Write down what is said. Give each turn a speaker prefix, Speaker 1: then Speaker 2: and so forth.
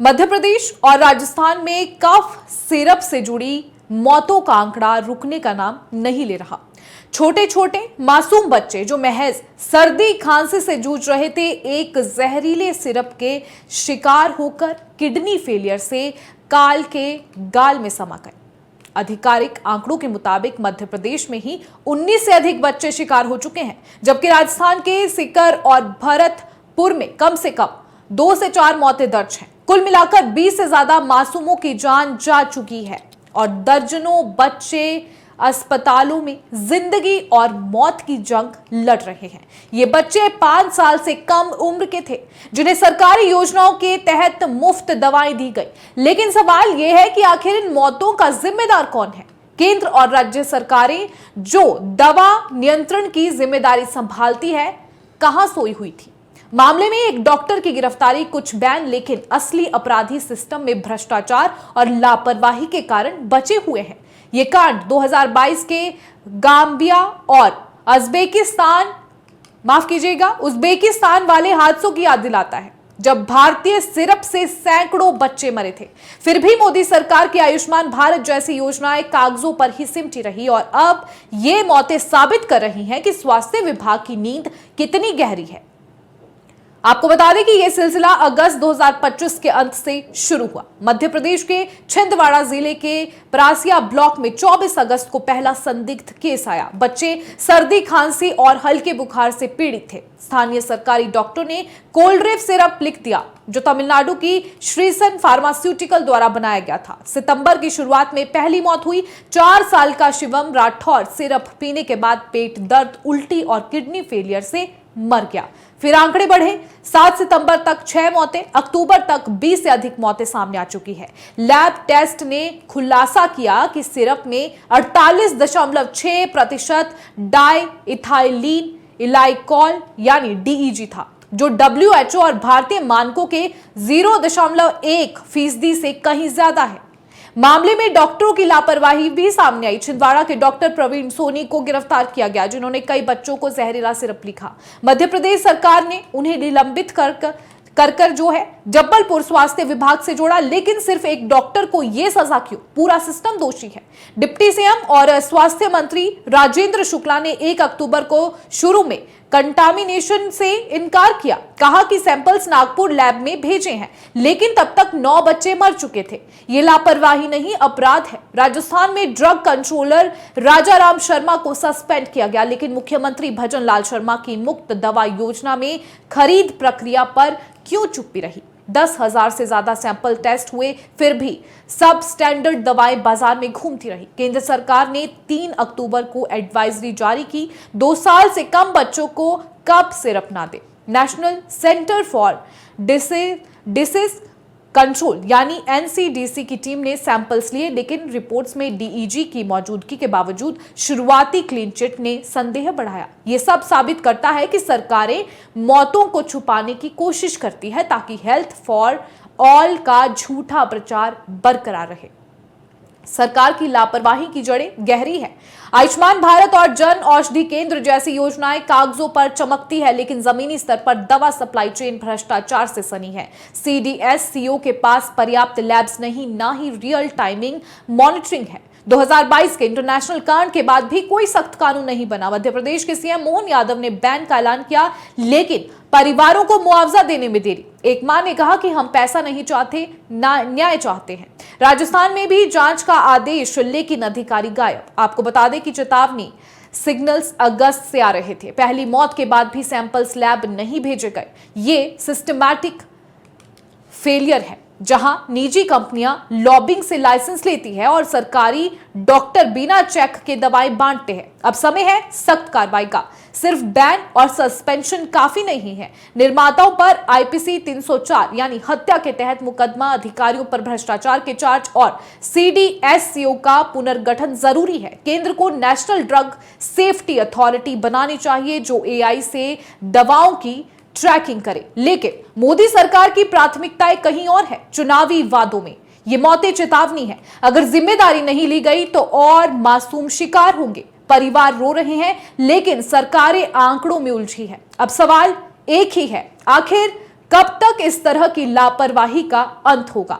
Speaker 1: मध्य प्रदेश और राजस्थान में cough syrup से जुड़ी मौतों का आंकड़ा रुकने का नाम नहीं ले रहा। छोटे छोटे मासूम बच्चे जो महज सर्दी खांसी से जूझ रहे थे, एक जहरीले सिरप के शिकार होकर किडनी फेलियर से काल के गाल में समा गए। आधिकारिक आंकड़ों के मुताबिक मध्य प्रदेश में ही 19 से अधिक बच्चे शिकार हो चुके हैं, जबकि राजस्थान के सीकर और भरतपुर में कम से कम 2 से 4 मौतें दर्ज हैं। कुल मिलाकर 20 से ज्यादा मासूमों की जान जा चुकी है और दर्जनों बच्चे अस्पतालों में जिंदगी और मौत की जंग लड़ रहे हैं। ये बच्चे 5 साल से कम उम्र के थे, जिन्हें सरकारी योजनाओं के तहत मुफ्त दवाएं दी गई। लेकिन सवाल यह है कि आखिर इन मौतों का जिम्मेदार कौन है? केंद्र और राज्य सरकारें जो दवा नियंत्रण की जिम्मेदारी संभालती है, कहां सोई हुई थी? मामले में एक डॉक्टर की गिरफ्तारी कुछ बैन, लेकिन असली अपराधी सिस्टम में भ्रष्टाचार और लापरवाही के कारण बचे हुए हैं। ये कांड 2022 के गाम्बिया और उज्बेकिस्तान वाले हादसों की याद दिलाता है, जब भारतीय सिरप से सैकड़ों बच्चे मरे थे। फिर भी मोदी सरकार की आयुष्मान भारत जैसी योजनाएं कागजों पर ही सिमटी रही और अब ये मौतें साबित कर रही हैं कि स्वास्थ्य विभाग की नींद कितनी गहरी है। आपको बता दें कि यह सिलसिला अगस्त 2025 के अंत से शुरू हुआ। मध्य प्रदेश के छिंदवाड़ा जिले के परासिया ब्लॉक में 24 अगस्त को पहला संदिग्ध केस आया। बच्चे सर्दी खांसी और हल्के बुखार से पीड़ित थे। स्थानीय सरकारी डॉक्टर ने कोल्ड्रेव सिरप लिख दिया, जो तमिलनाडु की श्रीसन फार्मास्यूटिकल द्वारा बनाया गया था। सितंबर की शुरुआत में पहली मौत हुई। 4 साल का शिवम राठौर सिरप पीने के बाद पेट दर्द, उल्टी और किडनी फेलियर से मर गया। फिर आंकड़े बढ़े। 7 सितंबर तक 6 मौतें, अक्टूबर तक 20 से अधिक मौतें सामने आ चुकी है। लैब टेस्ट ने खुलासा किया कि सिरप में 48.6% डाई इथाइलिन इलाइकॉल यानी डीईजी था, जो WHO और भारतीय मानकों के 0.1% से कहीं ज्यादा है। मामले में डॉक्टरों की लापरवाही भी सामने आई। छिंदवाड़ा के डॉक्टर प्रवीण सोनी को गिरफ्तार किया गया, जिन्होंने कई बच्चों को जहरीला सिरप लिखा। मध्य प्रदेश सरकार ने उन्हें निलंबित कर जो है जबलपुर स्वास्थ्य विभाग से जोड़ा। लेकिन सिर्फ एक डॉक्टर को यह सजा क्यों? पूरा सिस्टम दोषी है। डिप्टी सीएम और स्वास्थ्य मंत्री राजेंद्र शुक्ला ने 1 अक्टूबर को शुरू में कंटामिनेशन से इनकार किया, कहा कि सैंपल्स नागपुर लैब में भेजे हैं, लेकिन तब तक 9 बच्चे मर चुके थे। ये लापरवाही नहीं, अपराध है। राजस्थान में ड्रग कंट्रोलर राजाराम शर्मा को सस्पेंड किया गया, लेकिन मुख्यमंत्री भजन लाल शर्मा की मुफ्त दवा योजना में खरीद प्रक्रिया पर क्यों चुप्पी रही? 10,000 से ज्यादा सैंपल टेस्ट हुए, फिर भी सब स्टैंडर्ड दवाएं बाजार में घूमती रही। केंद्र सरकार ने 3 अक्टूबर को एडवाइजरी जारी की, 2 साल से कम बच्चों को कफ सिरप ना दे। National centre for disease control यानी NCDC की टीम ने सैंपल्स लिए, लेकिन रिपोर्ट्स में डीईजी की मौजूदगी के बावजूद शुरुआती क्लीन चिट ने संदेह बढ़ाया। यह सब साबित करता है कि सरकारें मौतों को छुपाने की कोशिश करती है, ताकि हेल्थ फॉर ऑल का झूठा प्रचार बरकरार रहे। सरकार की लापरवाही की जड़ें गहरी है। आयुष्मान भारत और जन औषधि केंद्र जैसी योजनाएं कागजों पर चमकती है, लेकिन जमीनी स्तर पर दवा सप्लाई चेन भ्रष्टाचार से सनी है। CDSCO के पास पर्याप्त लैब्स नहीं, ना ही रियल टाइमिंग मॉनिटरिंग है। 2022 के इंटरनेशनल कांड के बाद भी कोई सख्त कानून नहीं बना। मध्य प्रदेश के सीएम मोहन यादव ने बैन का ऐलान किया, लेकिन परिवारों को मुआवजा देने में देरी। एक मां ने कहा कि हम पैसा नहीं चाहते, ना न्याय चाहते हैं। राजस्थान में भी जांच का आदेश, लेकिन अधिकारी गायब। आपको बता दें कि चेतावनी सिग्नल्स अगस्त से आ रहे थे। पहली मौत के बाद भी सैंपल्स लैब नहीं भेजे गए। ये सिस्टमैटिक फेलियर है, जहां निजी कंपनियां लॉबिंग से लाइसेंस लेती है और सरकारी डॉक्टर बिना चेक के दवाएं बांटते हैं। अब समय है सख्त कार्रवाई का। सिर्फ बैन और सस्पेंशन काफी नहीं है। निर्माताओं पर IPC 304 यानी हत्या के तहत मुकदमा, अधिकारियों पर भ्रष्टाचार के चार्ज और CDSCO का पुनर्गठन जरूरी है। केंद्र को नेशनल ड्रग सेफ्टी अथॉरिटी बनानी चाहिए, जो AI से दवाओं की ट्रैकिंग करे। लेकिन मोदी सरकार की प्राथमिकताएं कहीं और है, चुनावी वादों में। ये मौतें चेतावनी है। अगर जिम्मेदारी नहीं ली गई तो और मासूम शिकार होंगे। परिवार रो रहे हैं, लेकिन सरकारें आंकड़ों में उलझी है। अब सवाल एक ही है, आखिर कब तक इस तरह की लापरवाही का अंत होगा?